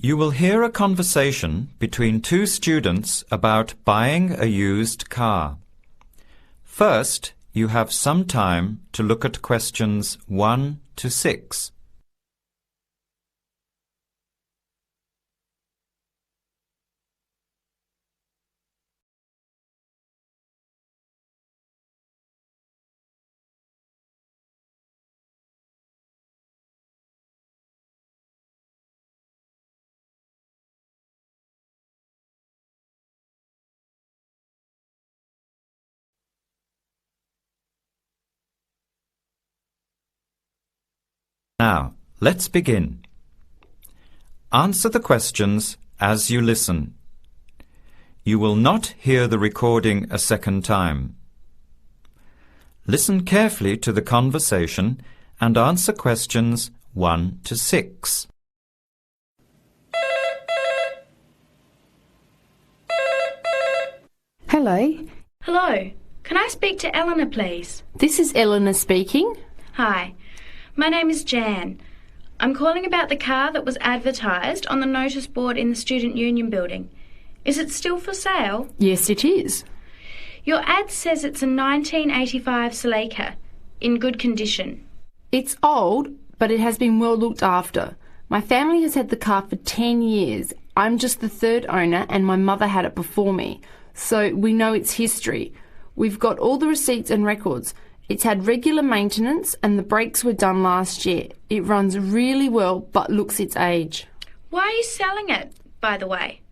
You will hear a conversation between two students about buying a used car. First, you have some time to look at questions 1 to 6. Now, let's begin. Answer the questions as you listen. You will not hear the recording a second time. Listen carefully to the conversation and answer questions 1 to 6. Hello. Hello. Can I speak to Eleanor, please? This is Eleanor speaking. Hi. My name is Jan. I'm calling about the car that was advertised on the notice board in the Student Union building. Is it still for sale? Yes, it is. Your ad says it's a 1985 Celica, in good condition. It's old, but it has been well looked after. My family has had the car for 10 years. I'm just the third owner and my mother had it before me, so we know its history. We've got all the receipts and records. It's had regular maintenance and the brakes were done last year. It runs really well but looks its age. Why are you selling it, by the way?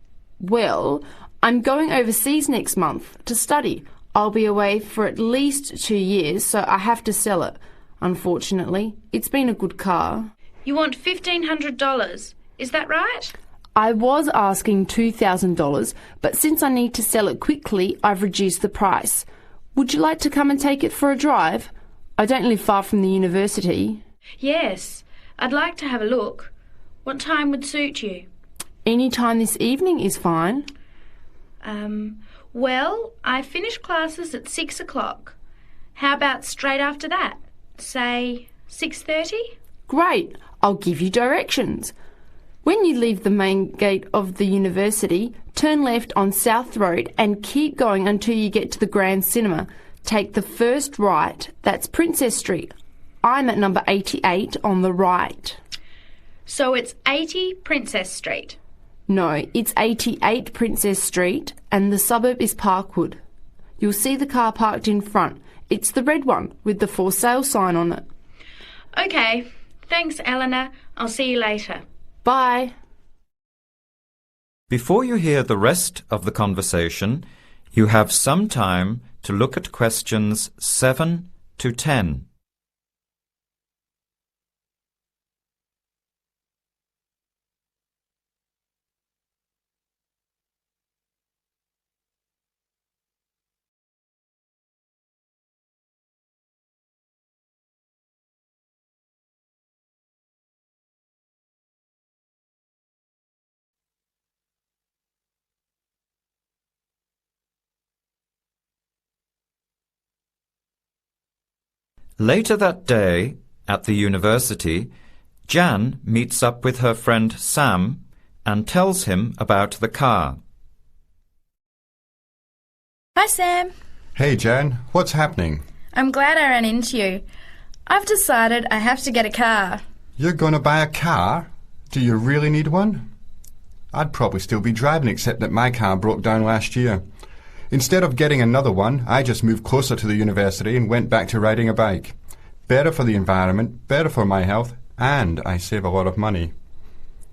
Well, I'm going overseas next month to study. I'll be away for at least 2 years, so I have to sell it. Unfortunately, it's been a good car. You want $1,500, is that right? I was asking $2,000, but since I need to sell it quickly, I've reduced the price. Would you like to come and take it for a drive? I don't live far from the university. Yes, I'd like to have a look. What time would suit you? Any time this evening is fine. Well, I finish classes at 6 o'clock. How about straight after that? Say 6:30? Great, I'll give you directions. When you leave the main gate of the university, turn left on South Road and keep going until you get to the Grand Cinema. Take the first right, that's Princess Street. I'm at number 88 on the right. So it's 80 Princess Street? No, it's 88 Princess Street and the suburb is Parkwood. You'll see the car parked in front. It's the red one with the for sale sign on it. OK, thanks Eleanor. I'll see you later. Bye. Before you hear the rest of the conversation, you have some time to look at questions 7 to 10. Later that day, at the university, Jan meets up with her friend Sam and tells him about the car. Hi, Sam. Hey, Jan. What's happening? I'm glad I ran into you. I've decided I have to get a car. You're going to buy a car? Do you really need one? I'd probably still be driving, except that my car broke down last year. Instead of getting another one, I just moved closer to the university and went back to riding a bike. Better for the environment, better for my health, and I save a lot of money.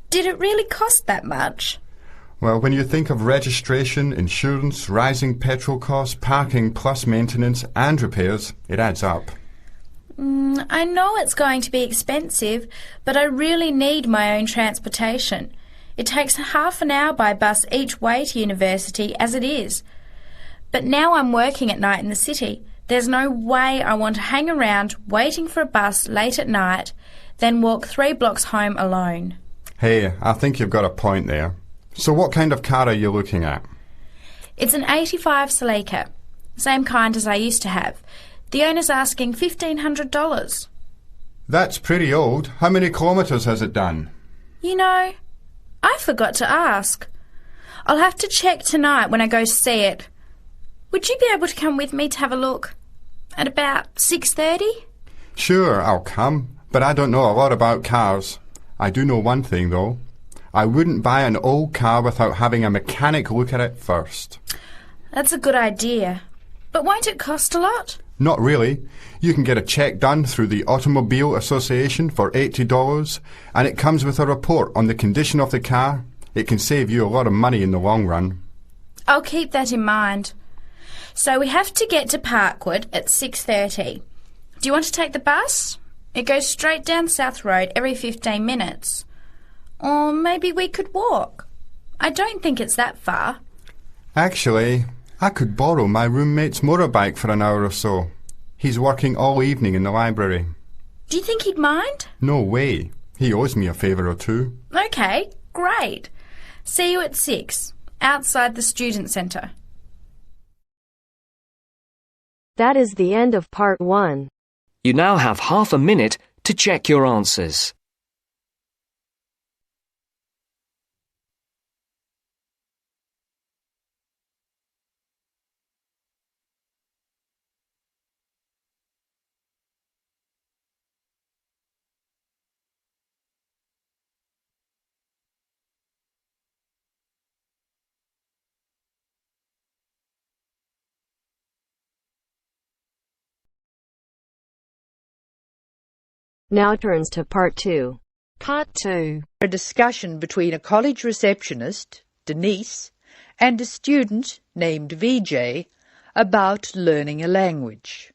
Did it really cost that much? Well, when you think of registration, insurance, rising petrol costs, parking plus maintenance and repairs, it adds up. I know it's going to be expensive, but I really need my own transportation. It takes half an hour by bus each way to university as it is. But now I'm working at night in the city. There's no way I want to hang around waiting for a bus late at night, then walk 3 blocks home alone. Hey, I think you've got a point there. So what kind of car are you looking at? It's an 85 Celica, same kind as I used to have. The owner's asking $1,500. That's pretty old. How many kilometres has it done? You know, I forgot to ask. I'll have to check tonight when I go to see it. Would you be able to come with me to have a look? At about 6:30? Sure, I'll come, but I don't know a lot about cars. I do know one thing, though. I wouldn't buy an old car without having a mechanic look at it first. That's a good idea. But won't it cost a lot? Not really. You can get a check done through the Automobile Association for $80, and it comes with a report on the condition of the car. It can save you a lot of money in the long run. I'll keep that in mind. So we have to get to Parkwood at 6:30. Do you want to take the bus? It goes straight down South Road every 15 minutes. Or maybe we could walk. I don't think it's that far. Actually, I could borrow my roommate's motorbike for an hour or so. He's working all evening in the library. Do you think he'd mind? No way. He owes me a favour or two. Okay, great. See you at 6, outside the student centre. That is the end of part 1. You now have half a minute to check your answers. Now turns to part 2. Part 2. A discussion between a college receptionist, Denise, and a student named VJ about learning a language.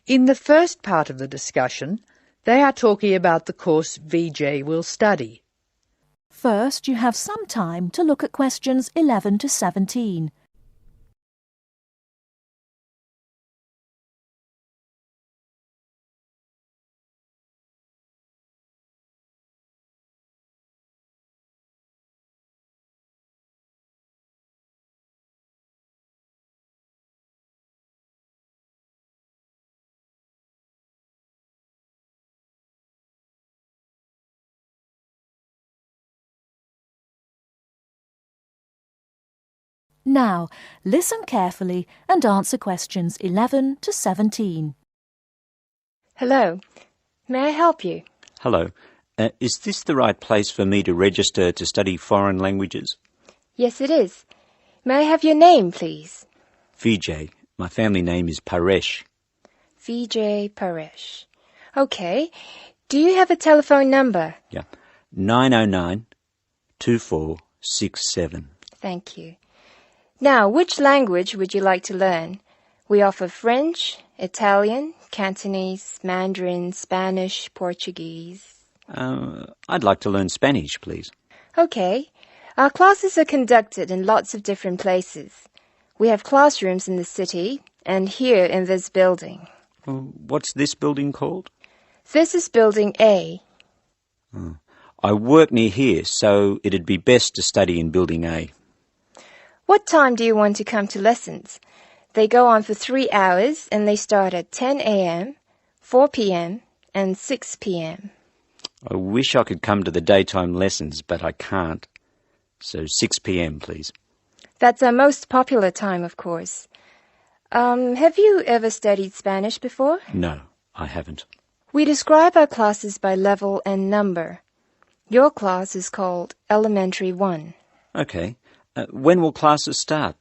In the first part of the discussion, they are talking about the course VJ will study. First, you have some time to look at questions 11 to 17. Now, listen carefully and answer questions 11 to 17. Hello. May I help you? Hello. Is this the right place for me to register to study foreign languages? Yes, it is. May I have your name, please? VJ. My family name is Paresh. VJ Paresh. Okay. Do you have a telephone number? Yeah. 909-2467. Thank you. Now, which language would you like to learn? We offer French, Italian, Cantonese, Mandarin, Spanish, Portuguese. I'd like to learn Spanish, please. Okay. Our classes are conducted in lots of different places. We have classrooms in the city and here in this building. What's this building called? This is Building A. I work near here, so it'd be best to study in Building A. What time do you want to come to lessons? They go on for 3 hours and they start at 10 a.m., 4 p.m. and 6 p.m. I wish I could come to the daytime lessons, but I can't. So 6 p.m, please. That's our most popular time, of course. Have you ever studied Spanish before? No, I haven't. We describe our classes by level and number. Your class is called Elementary 1. Okay. When will classes start?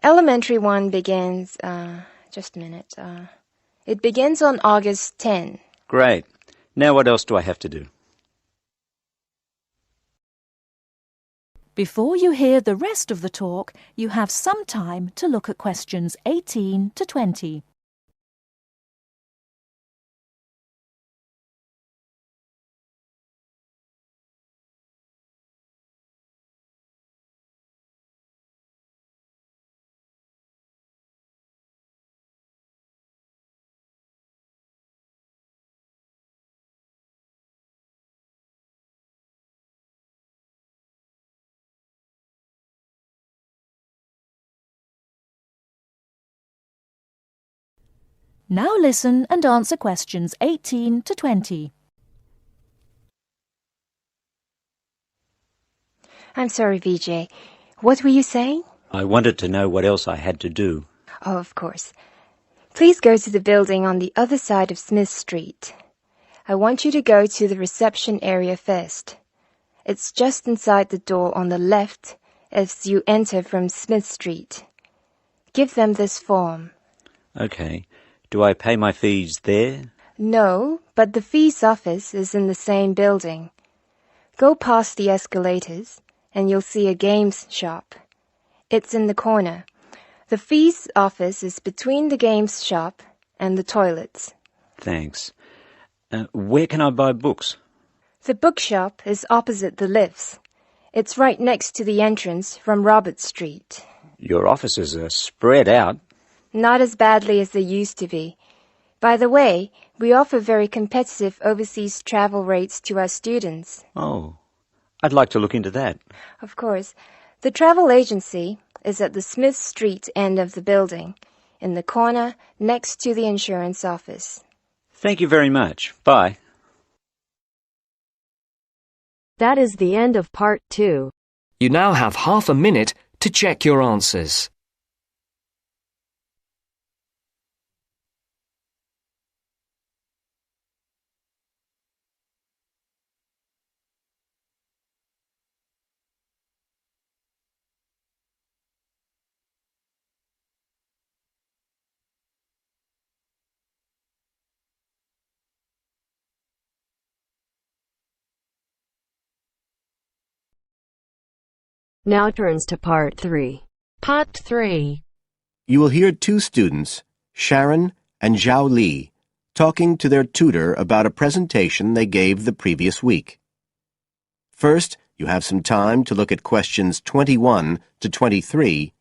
Elementary 1 begins, just a minute. It begins on August 10. Great. Now what else do I have to do? Before you hear the rest of the talk, you have some time to look at questions 18 to 20. Now listen and answer questions 18 to 20. I'm sorry, Vijay. What were you saying? I wanted to know what else I had to do. Oh, of course. Please go to the building on the other side of Smith Street. I want you to go to the reception area first. It's just inside the door on the left as you enter from Smith Street. Give them this form. Okay. Do I pay my fees there? No, but the fees office is in the same building. Go past the escalators and you'll see a games shop. It's in the corner. The fees office is between the games shop and the toilets. Thanks. Where can I buy books? The bookshop is opposite the lifts. It's right next to the entrance from Robert Street. Your offices are spread out. Not as badly as they used to be. By the way, we offer very competitive overseas travel rates to our students. Oh, I'd like to look into that. Of course. The travel agency is at the Smith Street end of the building, in the corner next to the insurance office. Thank you very much. Bye. That is the end of part 2. You now have half a minute to check your answers. Now turns to part 3. Part 3. You will hear two students, Sharon and Zhao Li, talking to their tutor about a presentation they gave the previous week. First, you have some time to look at questions 21 to 23.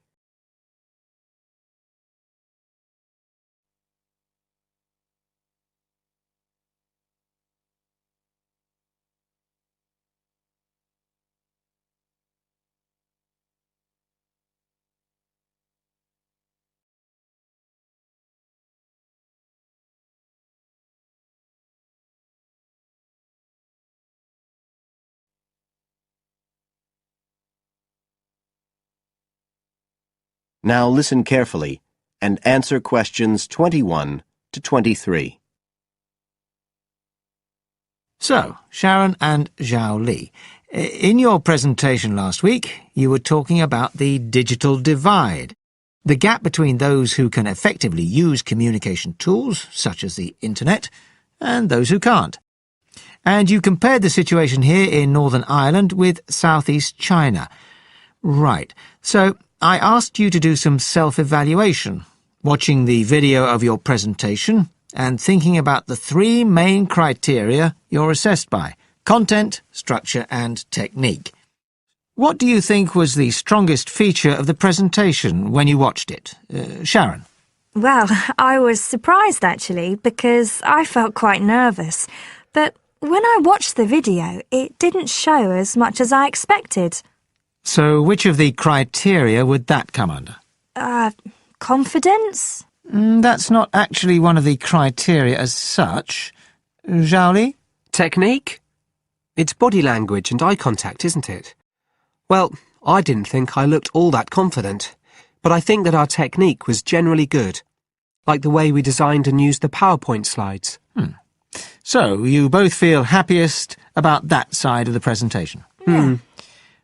Now listen carefully and answer questions 21 to 23. So, Sharon and Zhao Li, in your presentation last week, you were talking about the digital divide, the gap between those who can effectively use communication tools, such as the internet, and those who can't. And you compared the situation here in Northern Ireland with southeast China. Right. So, I asked you to do some self-evaluation, watching the video of your presentation and thinking about the 3 main criteria you're assessed by: content, structure and technique. What do you think was the strongest feature of the presentation when you watched it? Sharon? Well, I was surprised actually, because I felt quite nervous. But when I watched the video, it didn't show as much as I expected. So which of the criteria would that come under? Confidence? That's not actually one of the criteria as such. Zhao Li? Technique? It's body language and eye contact, isn't it? Well, I didn't think I looked all that confident, but I think that our technique was generally good, like the way we designed and used the PowerPoint slides. So, you both feel happiest about that side of the presentation? Yeah.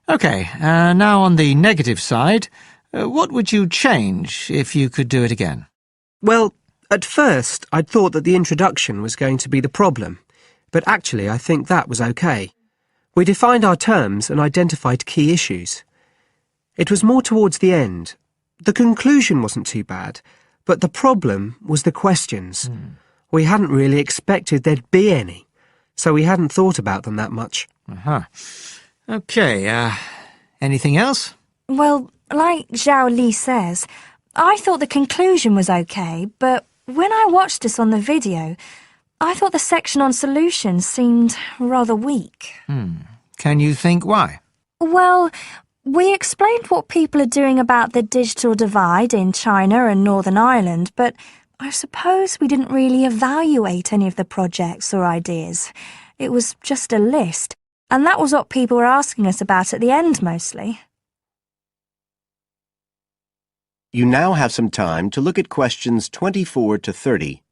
OK, now on the negative side, what would you change if you could do it again? Well, at first I'd thought that the introduction was going to be the problem, but actually I think that was OK. We defined our terms and identified key issues. It was more towards the end. The conclusion wasn't too bad, but the problem was the questions. We hadn't really expected there'd be any, so we hadn't thought about them that much. OK, anything else? Well, like Zhao Li says, I thought the conclusion was OK, but when I watched this on the video, I thought the section on solutions seemed rather weak. Can you think why? Well, we explained what people are doing about the digital divide in China and Northern Ireland, but I suppose we didn't really evaluate any of the projects or ideas. It was just a list. and that was what people were asking us about at the end mostly. You now have some time to look at questions 24 to 30.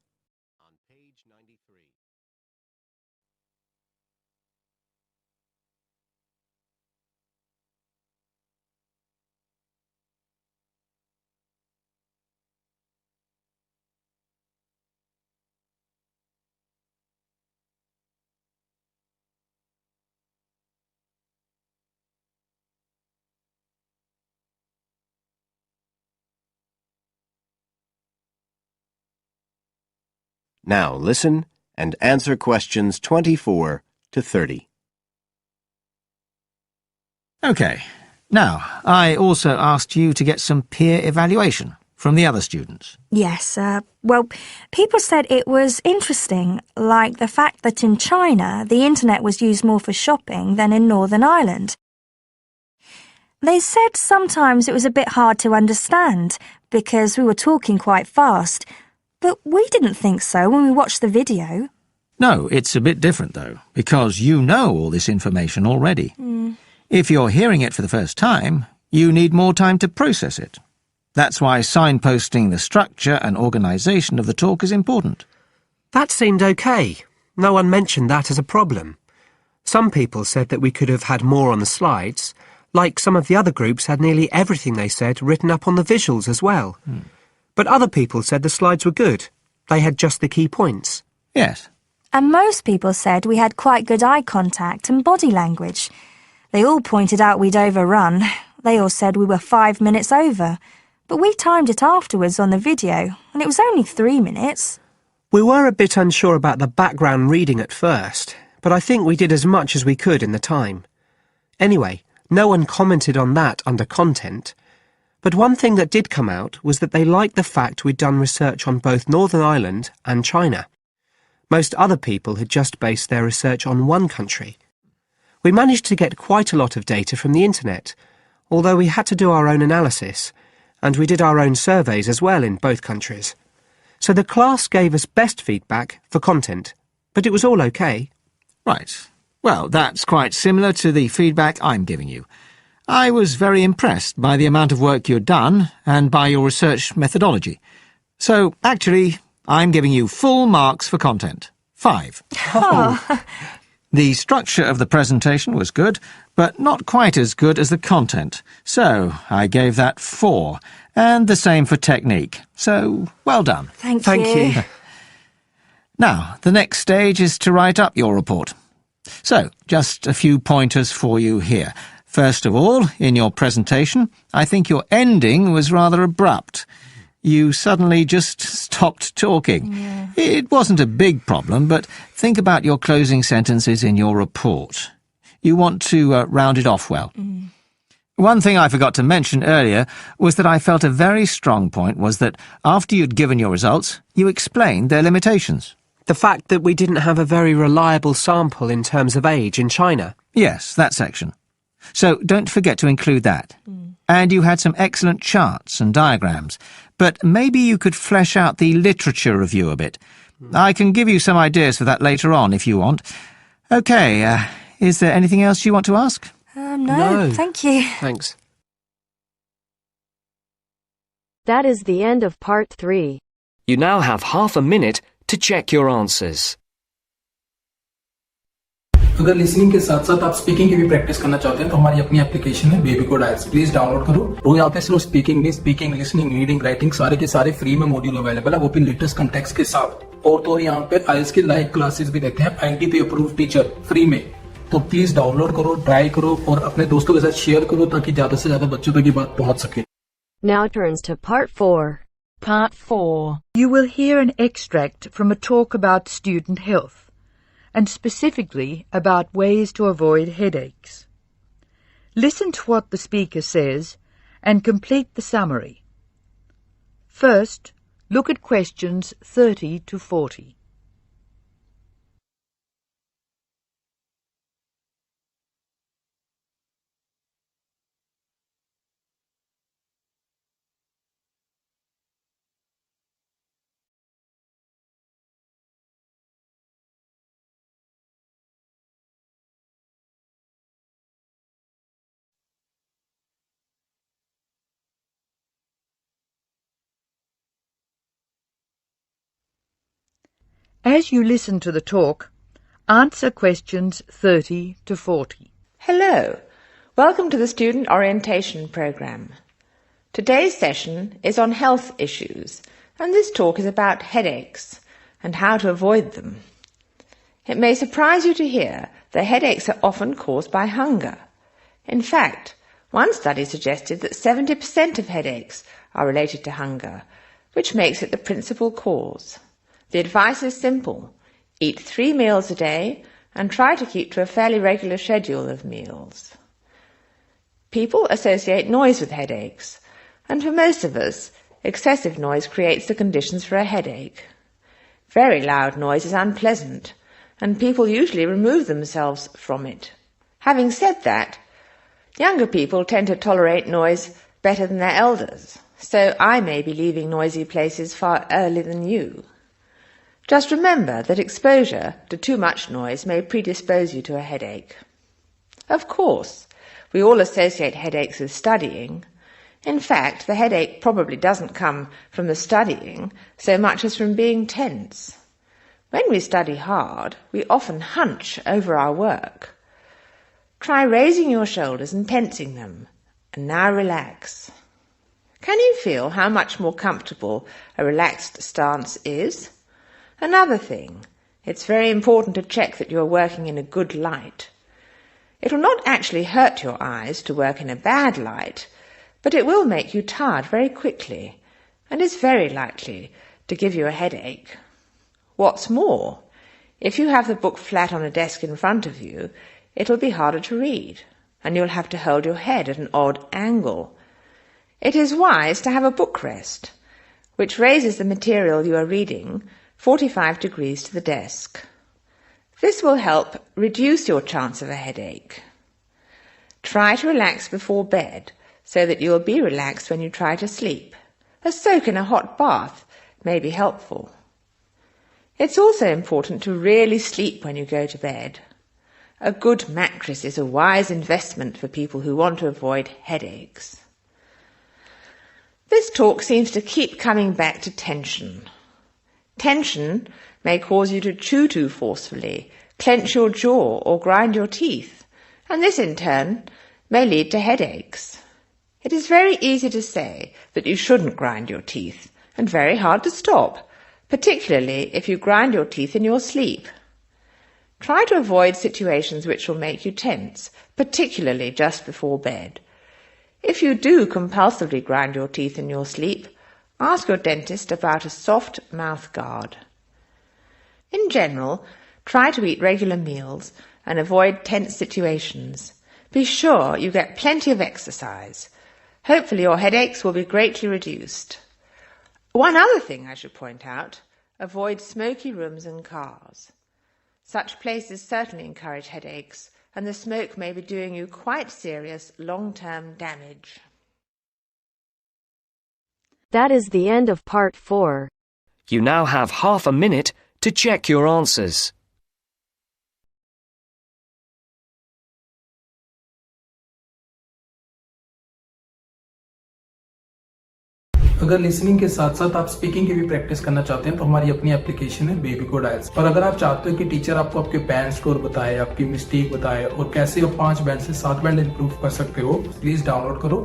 Now listen and answer questions 24 to 30. OK. Now, I also asked you to get some peer evaluation from the other students. Yes, well, people said it was interesting, like the fact that in China the internet was used more for shopping than in Northern Ireland. They said sometimes it was a bit hard to understand because we were talking quite fast, but we didn't think so when we watched the video. No, it's a bit different, though, because you know all this information already. If you're hearing it for the first time, you need more time to process it. That's why signposting the structure and organisation of the talk is important. That seemed OK. No one mentioned that as a problem. Some people said that we could have had more on the slides, like some of the other groups had nearly everything they said written up on the visuals as well. But other people said the slides were good. They had just the key points. Yes. And most people said we had quite good eye contact and body language. They all pointed out we'd overrun. They all said we were 5 minutes over. But we timed it afterwards on the video, and it was only 3 minutes. We were a bit unsure about the background reading at first, but I think we did as much as we could in the time. Anyway, no one commented on that under content. But one thing that did come out was that they liked the fact we'd done research on both Northern Ireland and China. Most other people had just based their research on one country. We managed to get quite a lot of data from the internet, although we had to do our own analysis, and we did our own surveys as well in both countries. So the class gave us best feedback for content, but it was all OK. Right. Well, that's quite similar to the feedback I'm giving you. I was very impressed by the amount of work you'd done and by your research methodology. So, actually, I'm giving you full marks for content. 5. The structure of the presentation was good, but not quite as good as the content. So, I gave that 4. And the same for technique. So, well done. Thank you. Now, the next stage is to write up your report. So, just a few pointers for you here. First of all, in your presentation, I think your ending was rather abrupt. You suddenly just stopped talking. It wasn't a big problem, but think about your closing sentences in your report. You want to round it off well. One thing I forgot to mention earlier was that I felt a very strong point was that after you'd given your results, you explained their limitations. The fact that we didn't have a very reliable sample in terms of age in China. Yes, that section. So don't forget to include that. And you had some excellent charts and diagrams, but maybe you could flesh out the literature review a bit. I can give you some ideas for that later on if you want. OK, is there anything else you want to ask? No, thank you. Thanks. That is the end of part 3. You now have half a minute to check your answers. अगर listening के साथ साथ आप speaking की भी practice करना चाहते हैं तो हमारी अपनी एप्लीकेशन है बेबी कोड आइल्स, प्लीज डाउनलोड करो। रोज यहाँ पे सिर्फ स्पीकिंग नहीं, स्पीकिंग, लिसनिंग, रीडिंग, राइटिंग सारे के सारे फ्री में मॉड्यूल अवेलेबल है, वो भी लेटेस्ट कंटेक्स्ट के साथ। और तो यहाँ पे आइल्स की लाइव क्लासेस भी देते हैं, INTP अप्रूव्ड टीचर फ्री में। तो प्लीज डाउनलोड करो, ट्राई करो और अपने दोस्तों के साथ शेयर करो ताकि ज्यादा से ज्यादा बच्चों तक ये बात पहुंच सके। Now turns to part 4. Part 4. You will hear an extract from a talk about student health, and specifically about ways to avoid headaches. Listen to what the speaker says and complete the summary. First, look at questions 30 to 40. As you listen to the talk, answer questions 30 to 40. Hello. Welcome to the Student Orientation Programme. Today's session is on health issues, and this talk is about headaches and how to avoid them. It may surprise you to hear that headaches are often caused by hunger. In fact, one study suggested that 70% of headaches are related to hunger, which makes it the principal cause. The advice is simple. Eat 3 meals a day and try to keep to a fairly regular schedule of meals. People associate noise with headaches, and for most of us, excessive noise creates the conditions for a headache. Very loud noise is unpleasant, and people usually remove themselves from it. Having said that, younger people tend to tolerate noise better than their elders, so I may be leaving noisy places far earlier than you. Just remember that exposure to too much noise may predispose you to a headache. Of course, we all associate headaches with studying. In fact, the headache probably doesn't come from the studying so much as from being tense. When we study hard, we often hunch over our work. Try raising your shoulders and tensing them, and now relax. Can you feel how much more comfortable a relaxed stance is? Another thing, it's very important to check that you are working in a good light. It will not actually hurt your eyes to work in a bad light, but it will make you tired very quickly, and is very likely to give you a headache. What's more, if you have the book flat on a desk in front of you, it will be harder to read, and you'll have to hold your head at an odd angle. It is wise to have a book rest, which raises the material you are reading 45 degrees to the desk. This will help reduce your chance of a headache. Try to relax before bed so that you will be relaxed when you try to sleep. A soak in a hot bath may be helpful. It's also important to really sleep when you go to bed. A good mattress is a wise investment for people who want to avoid headaches. This talk seems to keep coming back to tension. Tension may cause you to chew too forcefully, clench your jaw or grind your teeth, and this in turn may lead to headaches. It is very easy to say that you shouldn't grind your teeth, and very hard to stop, particularly if you grind your teeth in your sleep. Try to avoid situations which will make you tense, particularly just before bed. If you do compulsively grind your teeth in your sleep, ask your dentist about a soft mouth guard. In general, try to eat regular meals and avoid tense situations. Be sure you get plenty of exercise. Hopefully your headaches will be greatly reduced. One other thing I should point out, avoid smoky rooms and cars. Such places certainly encourage headaches, and the smoke may be doing you quite serious long-term damage. That is the end of part 4. You now have half a minute to check your answers. अगर listening के साथ साथ आप speaking की भी practice करना चाहते हैं तो हमारी अपनी एप्लीकेशन है बेबी कोड आइल्स। और अगर आप चाहते हो कि टीचर आपको आपके बैंड स्कोर बताए, आपकी मिस्टेक बताए और कैसे आप 5 बैंड से 7 बैंड इंप्रूव कर सकते हो, प्लीज डाउनलोड करो।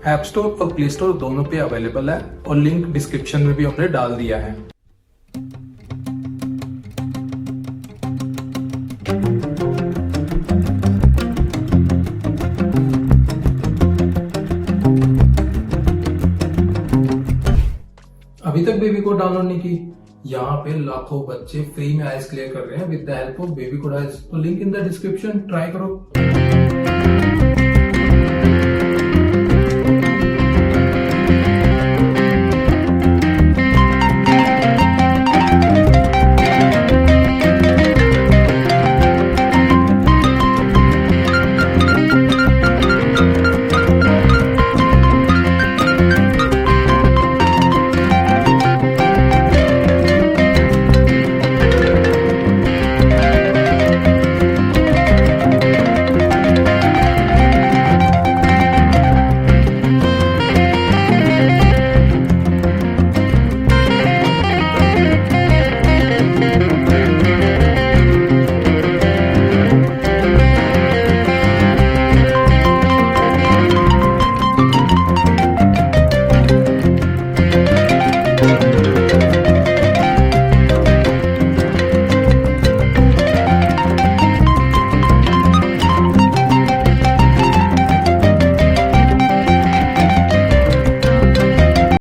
ऐप स्टोर और प्ले स्टोर दोनों पे अवेलेबल है और लिंक डिस्क्रिप्शन में भी हमने डाल दिया है। अभी तक बेबी कोड डाउनलोड नहीं की? यहाँ पे लाखों बच्चे फ्री में आइल्स क्लियर कर रहे हैं with the help of baby code isles. तो link in the description, try करो।